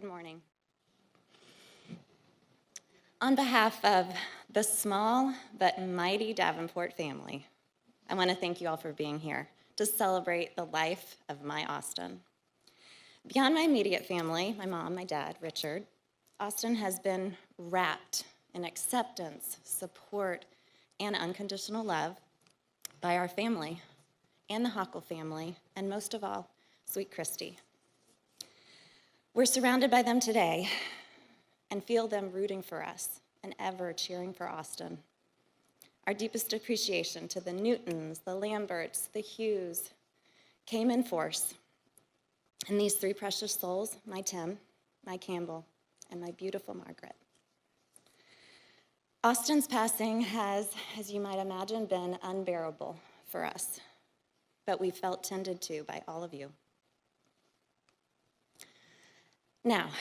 Good morning. On behalf of the small but mighty Davenport family, I want to thank you all for being here to celebrate the life of my Austin. Beyond my immediate family, my mom, my dad, Richard, Austin has been wrapped in acceptance, support, and unconditional love by our family and the Hockle family, and most of all, sweet Christy. We're surrounded by them today and feel them rooting for us and ever cheering for Austin. Our deepest appreciation to the Newtons, the Lamberts, the Hughes came in force. And these three precious souls, my Tim, my Campbell, and my beautiful Margaret. Austin's passing has, as you might imagine, been unbearable for us, but we felt tended to by all of you. Now,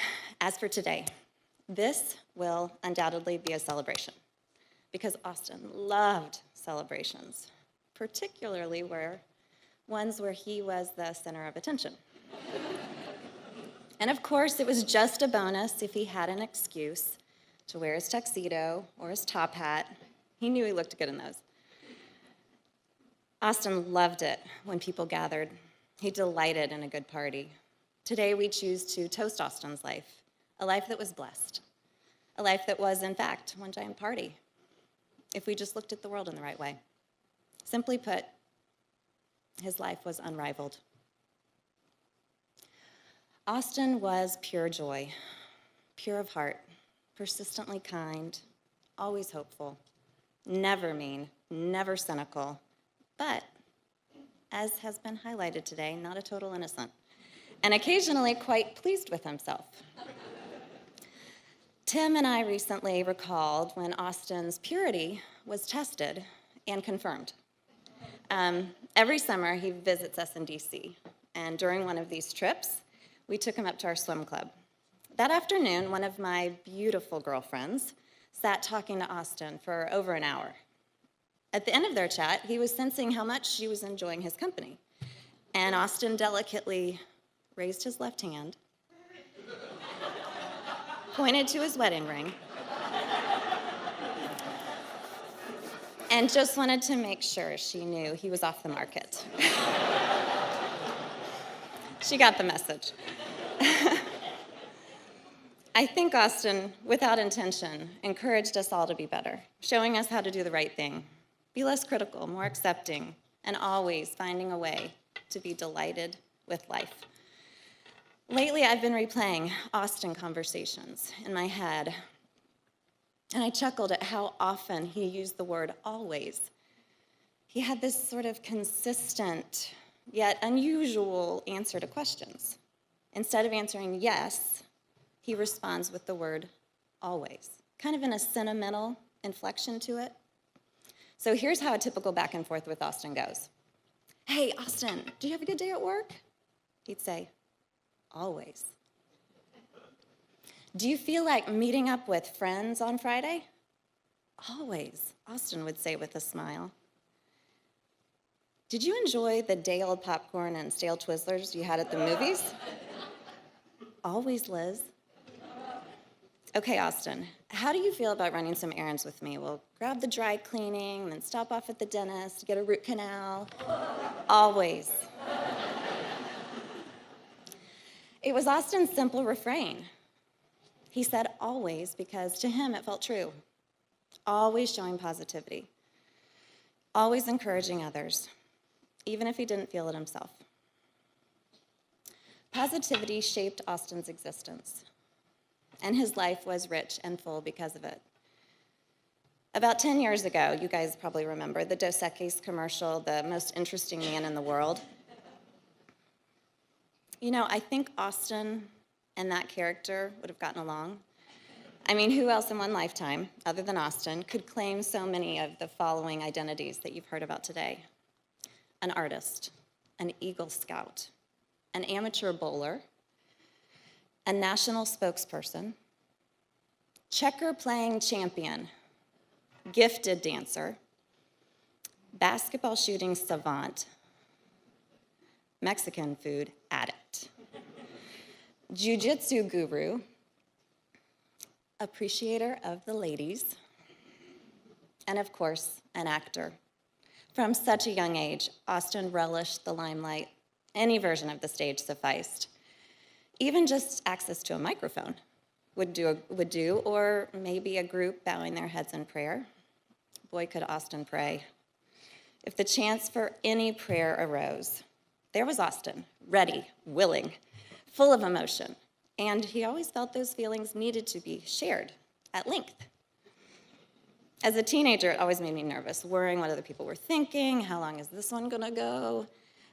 as for today, this will undoubtedly be a celebration because Austin loved celebrations, particularly ones where he was the center of attention. And of course, it was just a bonus if he had an excuse to wear his tuxedo or his top hat. He knew he looked good in those. Austin loved it when people gathered. He delighted in a good party. Today, we choose to toast Austin's life, a life that was blessed, a life that was, in fact, one giant party, if we just looked at the world in the right way. Simply put, his life was unrivaled. Austin was pure joy, pure of heart, persistently kind, always hopeful, never mean, never cynical, but, as has been highlighted today, not a total innocent, and occasionally quite pleased with himself. Tim and I recently recalled when Austin's purity was tested and confirmed. Every summer, he visits us in DC, and during one of these trips, we took him up to our swim club. That afternoon, one of my beautiful girlfriends sat talking to Austin for over an hour. At the end of their chat, he was sensing how much she was enjoying his company, and Austin delicately raised his left hand, pointed to his wedding ring, and just wanted to make sure she knew he was off the market. She got the message. I think Austin, without intention, encouraged us all to be better, showing us how to do the right thing, be less critical, more accepting, and always finding a way to be delighted with life. Lately, I've been replaying Austin conversations in my head, and I chuckled at how often he used the word always. He had this sort of consistent, yet unusual answer to questions. Instead of answering yes, he responds with the word always, kind of in a sentimental inflection to it. So here's how a typical back and forth with Austin goes. Hey, Austin, did you have a good day at work? He'd say, always. Do you feel like meeting up with friends on Friday? Always, Austin would say with a smile. Did you enjoy the day-old popcorn and stale Twizzlers you had at the movies? Always, Liz. Okay, Austin, how do you feel about running some errands with me? We'll grab the dry cleaning, then stop off at the dentist, get a root canal. Always. It was Austin's simple refrain. He said always because to him it felt true. Always showing positivity. Always encouraging others, even if he didn't feel it himself. Positivity shaped Austin's existence, and his life was rich and full because of it. About 10 years ago, you guys probably remember the Dos Equis commercial, The Most Interesting Man in the World. You know, I think Austin and that character would have gotten along. I mean, who else in one lifetime, other than Austin, could claim so many of the following identities that you've heard about today? An artist, an Eagle Scout, an amateur bowler, a national spokesperson, checker-playing champion, gifted dancer, basketball shooting savant, Mexican food addict. jiu-jitsu guru, appreciator of the ladies, and of course, an actor. From such a young age, Austin relished the limelight. Any version of the stage sufficed. Even just access to a microphone would do, or maybe a group bowing their heads in prayer. Boy, could Austin pray. If the chance for any prayer arose, there was Austin, ready, willing, full of emotion, and he always felt those feelings needed to be shared at length. As a teenager, it always made me nervous, worrying what other people were thinking, how long is this one gonna go?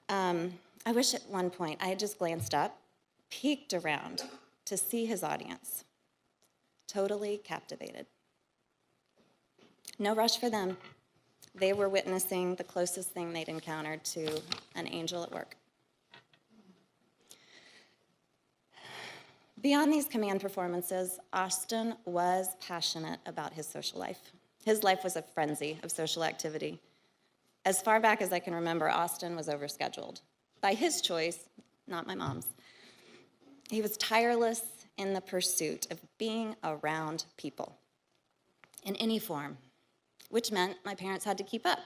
I wish at one point I had just glanced up, peeked around to see his audience, totally captivated. No rush for them. They were witnessing the closest thing they'd encountered to an angel at work. Beyond these command performances, Austin was passionate about his social life. His life was a frenzy of social activity. As far back as I can remember, Austin was overscheduled. By his choice, not my mom's. He was tireless in the pursuit of being around people in any form, which meant my parents had to keep up.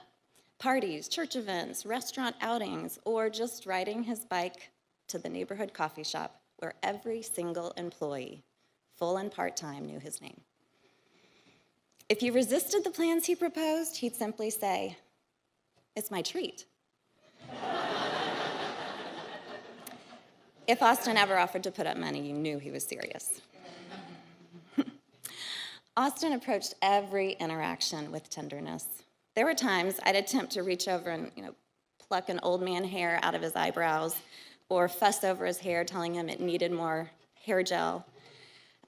Parties, church events, restaurant outings, or just riding his bike to the neighborhood coffee shop where every single employee, full and part-time, knew his name. If you resisted the plans he proposed, he'd simply say, "It's my treat." If Austin ever offered to put up money, you knew he was serious. Austin approached every interaction with tenderness. There were times I'd attempt to reach over and, pluck an old man hair out of his eyebrows or fuss over his hair, telling him it needed more hair gel.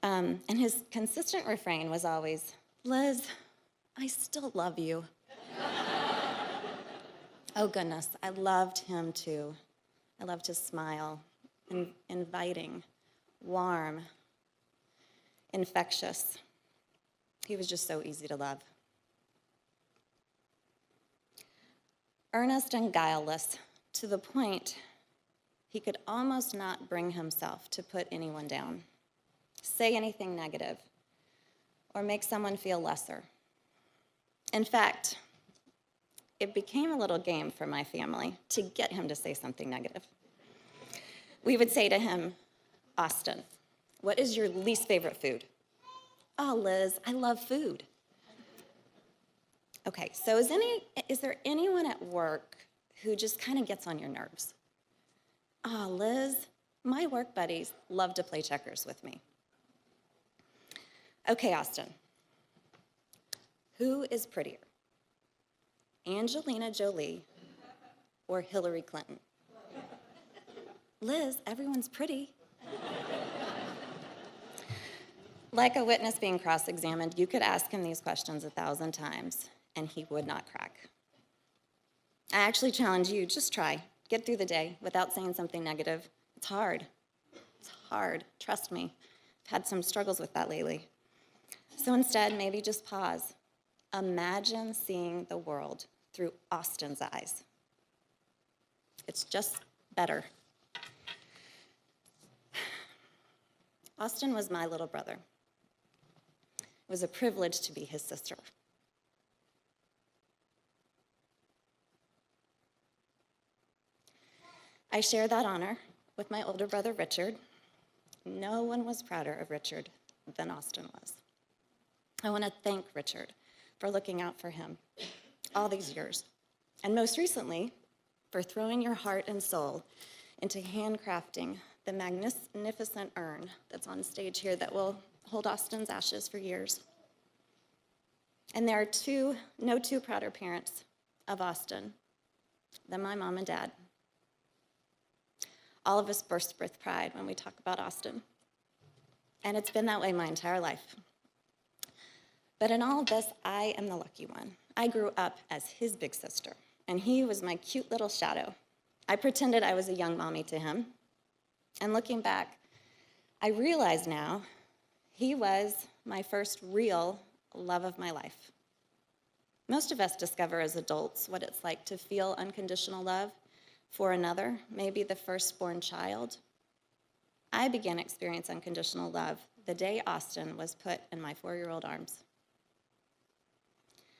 And his consistent refrain was always, "Liz, I still love you." Oh, goodness, I loved him too. I loved his smile, inviting, warm, infectious. He was just so easy to love. Earnest and guileless, to the point he could almost not bring himself to put anyone down, say anything negative, or make someone feel lesser. In fact, it became a little game for my family to get him to say something negative. We would say to him, "Austin, what is your least favorite food?" "Oh, Liz, I love food." Okay, so is there anyone at work who just kind of gets on your nerves? "Oh, Liz, my work buddies love to play checkers with me." Okay, Austin, who is prettier, Angelina Jolie or Hillary Clinton? "Liz, everyone's pretty." Like a witness being cross-examined, you could ask him these questions 1,000 times, and he would not crack. I actually challenge you, just try. Get through the day without saying something negative. It's hard. It's hard. Trust me. I've had some struggles with that lately. So instead, maybe just pause. Imagine seeing the world through Austin's eyes. It's just better. Austin was my little brother. It was a privilege to be his sister. I share that honor with my older brother, Richard. No one was prouder of Richard than Austin was. I want to thank Richard for looking out for him all these years, and most recently, for throwing your heart and soul into handcrafting the magnificent urn that's on stage here that will hold Austin's ashes for years. And there are no two prouder parents of Austin than my mom and dad. All of us burst with pride when we talk about Austin. And it's been that way my entire life. But in all of this, I am the lucky one. I grew up as his big sister, and he was my cute little shadow. I pretended I was a young mommy to him. And looking back, I realize now he was my first real love of my life. Most of us discover as adults what it's like to feel unconditional love for another, maybe the firstborn child. I began experiencing unconditional love the day Austin was put in my 4-year-old arms.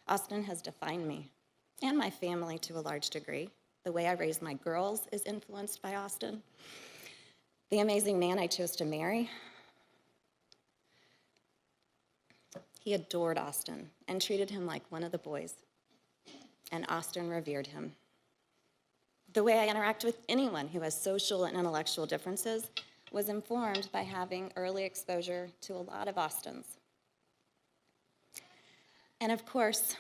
Austin has defined me and my family to a large degree. The way I raise my girls is influenced by Austin. The amazing man I chose to marry, he adored Austin and treated him like one of the boys, and Austin revered him. The way I interact with anyone who has social and intellectual differences was informed by having early exposure to a lot of Austins. And of course,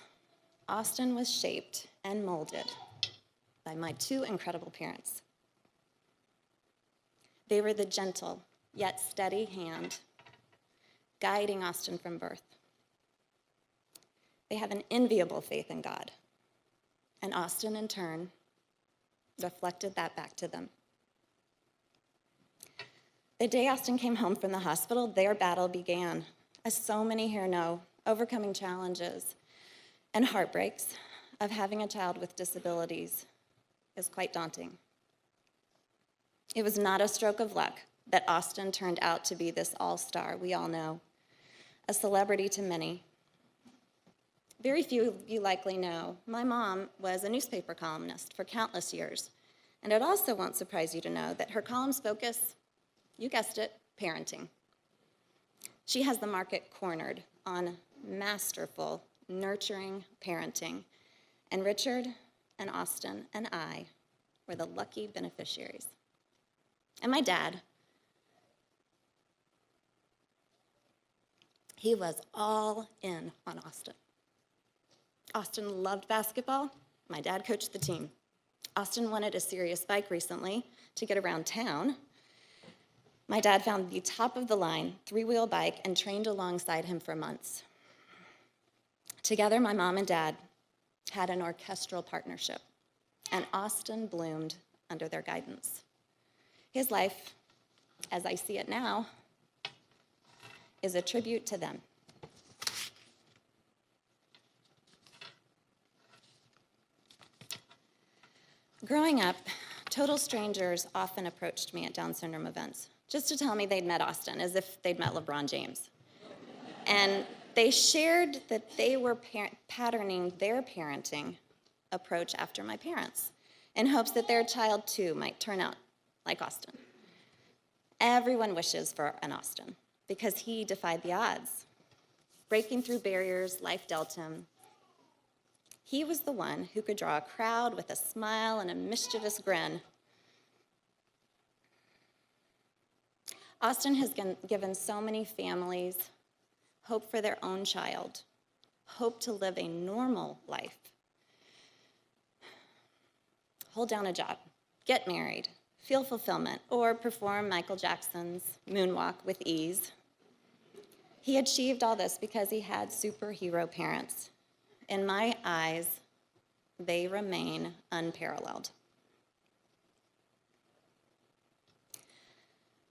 Austin was shaped and molded by my 2 incredible parents. They were the gentle yet steady hand guiding Austin from birth. They have an enviable faith in God, and Austin, in turn, reflected that back to them. The day Austin came home from the hospital, their battle began. As so many here know, overcoming challenges and heartbreaks of having a child with disabilities is quite daunting. It was not a stroke of luck that Austin turned out to be this all-star we all know, a celebrity to many. Very few of you likely know, my mom was a newspaper columnist for countless years, and it also won't surprise you to know that her columns focus, you guessed it, parenting. She has the market cornered on masterful, nurturing parenting, and Richard and Austin and I were the lucky beneficiaries. And my dad, he was all in on Austin. Austin loved basketball. My dad coached the team. Austin wanted a serious bike recently to get around town. My dad found the top-of-the-line 3-wheel bike and trained alongside him for months. Together, my mom and dad had an orchestral partnership, and Austin bloomed under their guidance. His life, as I see it now, is a tribute to them. Growing up, total strangers often approached me at Down syndrome events just to tell me they'd met Austin, as if they'd met LeBron James. And they shared that they were patterning their parenting approach after my parents in hopes that their child, too, might turn out like Austin. Everyone wishes for an Austin because he defied the odds. Breaking through barriers life dealt him, he was the one who could draw a crowd with a smile and a mischievous grin. Austin has given so many families hope for their own child, hope to live a normal life. Hold down a job, get married, feel fulfillment, or perform Michael Jackson's moonwalk with ease. He achieved all this because he had superhero parents. In my eyes, they remain unparalleled.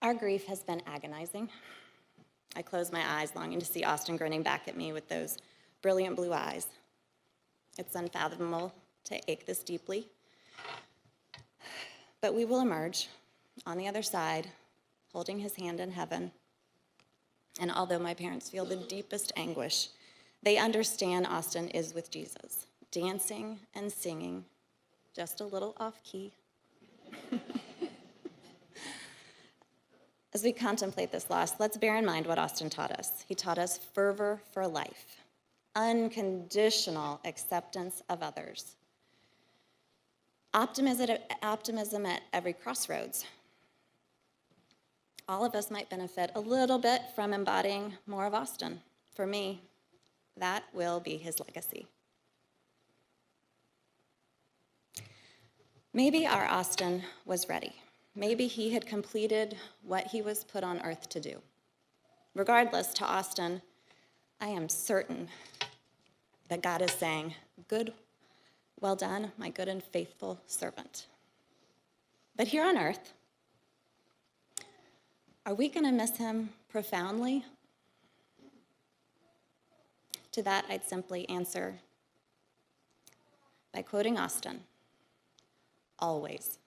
Our grief has been agonizing. I close my eyes longing to see Austin grinning back at me with those brilliant blue eyes. It's unfathomable to ache this deeply. But we will emerge on the other side, holding his hand in heaven. And although my parents feel the deepest anguish, they understand Austin is with Jesus, dancing and singing, just a little off-key. As we contemplate this loss, let's bear in mind what Austin taught us. He taught us fervor for life, unconditional acceptance of others, optimism at every crossroads. All of us might benefit a little bit from embodying more of Austin. For me, that will be his legacy. Maybe our Austin was ready. Maybe he had completed what he was put on earth to do. Regardless, to Austin, I am certain that God is saying, "Good, well done, my good and faithful servant." But here on earth, are we going to miss him profoundly? To that, I'd simply answer by quoting Austin, always.